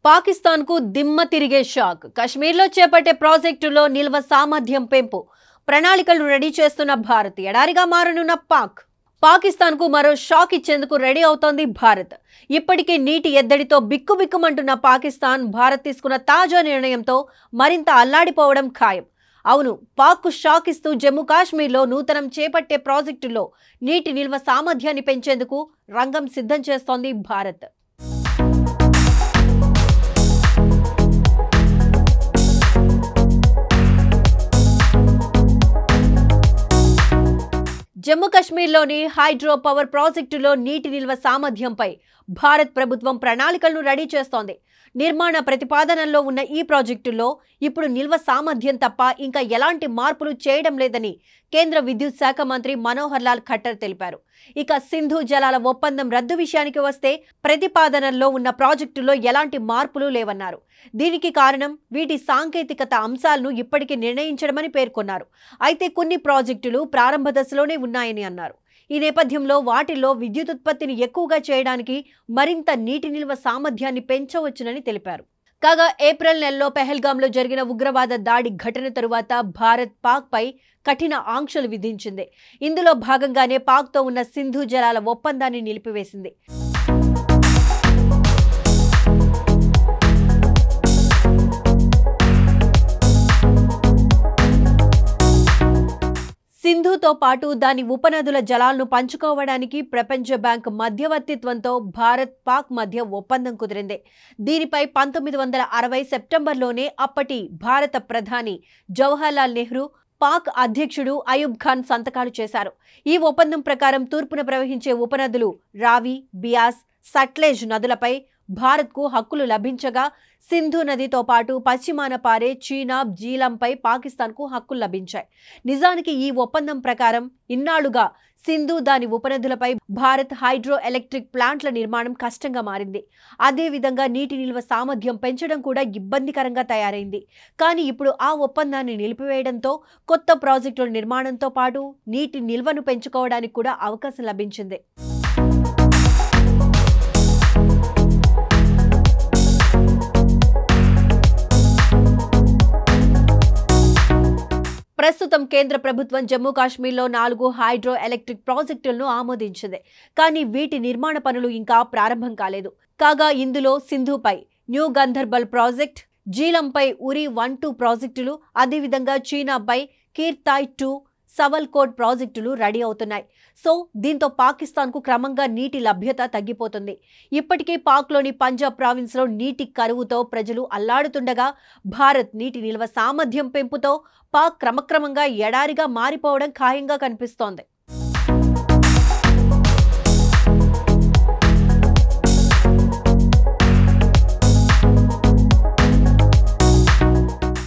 పాకిస్తాన్ కు దిమ్మ తిరిగే షాక్. కశ్మీర్లో చేపట్టే ప్రాజెక్టులో నిల్వ సామర్థ్యం పెంపు ప్రణాళికలు రెడీ చేస్తున్న భారత్. ఎడారిగా మారనున్న పాకిస్తాన్ కు మరో షాక్ ఇచ్చేందుకు రెడీ అవుతోంది భారత్. ఇప్పటికే నీటి ఎద్దడితో బిక్కుబిక్కుమంటున్న పాకిస్తాన్ భారత్ తీసుకున్న తాజా నిర్ణయంతో మరింత అల్లాడిపోవడం ఖాయం. అవును, పాక్ కు షాక్ ఇస్తూ జమ్మూ కాశ్మీర్లో నూతనం చేపట్టే ప్రాజెక్టులో నీటి నిల్వ సామర్థ్యాన్ని పెంచేందుకు రంగం సిద్ధం చేస్తోంది భారత్. జమ్మూ కాశ్మీర్లోని హైడ్రో పవర్ ప్రాజెక్టులో నీటి నిల్వ సామర్థ్యంపై భారత్ ప్రభుత్వం ప్రణాళికలను రెడీ చేస్తోంది. నిర్మాణ ప్రతిపాదనల్లో ఉన్న ఈ ప్రాజెక్టులో ఇప్పుడు నిల్వ సామర్థ్యం తప్ప ఇంకా ఎలాంటి మార్పులు చేయడం లేదని కేంద్ర విద్యుత్ శాఖ మంత్రి మనోహర్ లాల్ ఖట్టర్ తెలిపారు. ఇక సింధు జలాల ఒప్పందం రద్దు విషయానికి వస్తే ప్రతిపాదనల్లో ఉన్న ప్రాజెక్టులో ఎలాంటి మార్పులు లేవన్నారు. దీనికి కారణం వీటి సాంకేతికత అంశాలను ఇప్పటికీ నిర్ణయించడమని పేర్కొన్నారు. అయితే కొన్ని ప్రాజెక్టులు ప్రారంభ దశలోనే ఉన్నాయని అన్నారు. ఈ నేపథ్యంలో వాటిల్లో విద్యుత్ ఉత్పత్తిని ఎక్కువగా చేయడానికి మరింత నీటి నిల్వ సామర్థ్యాన్ని పెంచవచ్చునని తెలిపారు. కాగా ఏప్రిల్ నెలలో పెహల్గాంలో జరిగిన ఉగ్రవాద దాడి ఘటన తరువాత భారత్ పాక్ పై కఠిన ఆంక్షలు విధించింది. ఇందులో భాగంగానే పాక్తో ఉన్న సింధు జలాల ఒప్పందాన్ని నిలిపివేసింది. సింధుతో పాటు దాని ఉపనదుల జలాలను పంచుకోవడానికి ప్రపంచ బ్యాంక్ మధ్యవర్తిత్వంతో భారత్ పాక్ మధ్య ఒప్పందం కుదిరింది. దీనిపై 1960 సెప్టెంబర్లోనే అప్పటి భారత ప్రధాని జవహర్లాల్ నెహ్రూ, పాక్ అధ్యక్షుడు అయూబ్ ఖాన్ సంతకాలు చేశారు. ఈ ఒప్పందం ప్రకారం తూర్పున ప్రవహించే ఉపనదులు రావి, బియాస్, సట్లెజ్ నదులపై భారత్కు హక్కులు లభించగా సింధు నదితో పాటు పశ్చిమాన పారే చీనాబ్, జీలంపై పాకిస్తాన్కు హక్కులు లభించాయి. నిజానికి ఈ ఒప్పందం ప్రకారం ఇన్నాళ్లుగా సింధు, దాని ఉపనదులపై భారత్ హైడ్రో ఎలక్ట్రిక్ ప్లాంట్ల నిర్మాణం కష్టంగా మారింది. అదేవిధంగా నీటి నిల్వ సామర్థ్యం పెంచడం కూడా ఇబ్బందికరంగా తయారైంది. కానీ ఇప్పుడు ఆ ఒప్పందాన్ని నిలిపివేయడంతో కొత్త ప్రాజెక్టుల నిర్మాణంతో పాటు నీటి నిల్వను పెంచుకోవడానికి కూడా అవకాశం లభించింది. ప్రస్తుతం కేంద్ర ప్రభుత్వం జమ్మూ కాశ్మీర్లో 4 హైడ్రో ఎలక్ట్రిక్ ప్రాజెక్టులను ఆమోదించింది. కానీ వీటి నిర్మాణ పనులు ఇంకా ప్రారంభం కాలేదు. కాగా ఇందులో సింధుపై న్యూ గందర్బల్ ప్రాజెక్ట్, జీలంపై ఉరి 1-2 ప్రాజెక్టులు, అదేవిధంగా చీనాపై కీర్తాయ్ 2, సవల్కోట్ ప్రాజెక్టులు రెడీ అవుతున్నాయి. సో దీంతో పాకిస్తాన్కు క్రమంగా నీటి లభ్యత తగ్గిపోతుంది. ఇప్పటికే పాక్లోని పంజాబ్ ప్రావిన్స్లో నీటి కరువుతో ప్రజలు అల్లాడుతుండగా భారత్ నీటి నిల్వ సామర్థ్యం పెంపుతో పాక్ క్రమక్రమంగా ఎడారిగా మారిపోవడం ఖాయంగా కనిపిస్తోంది.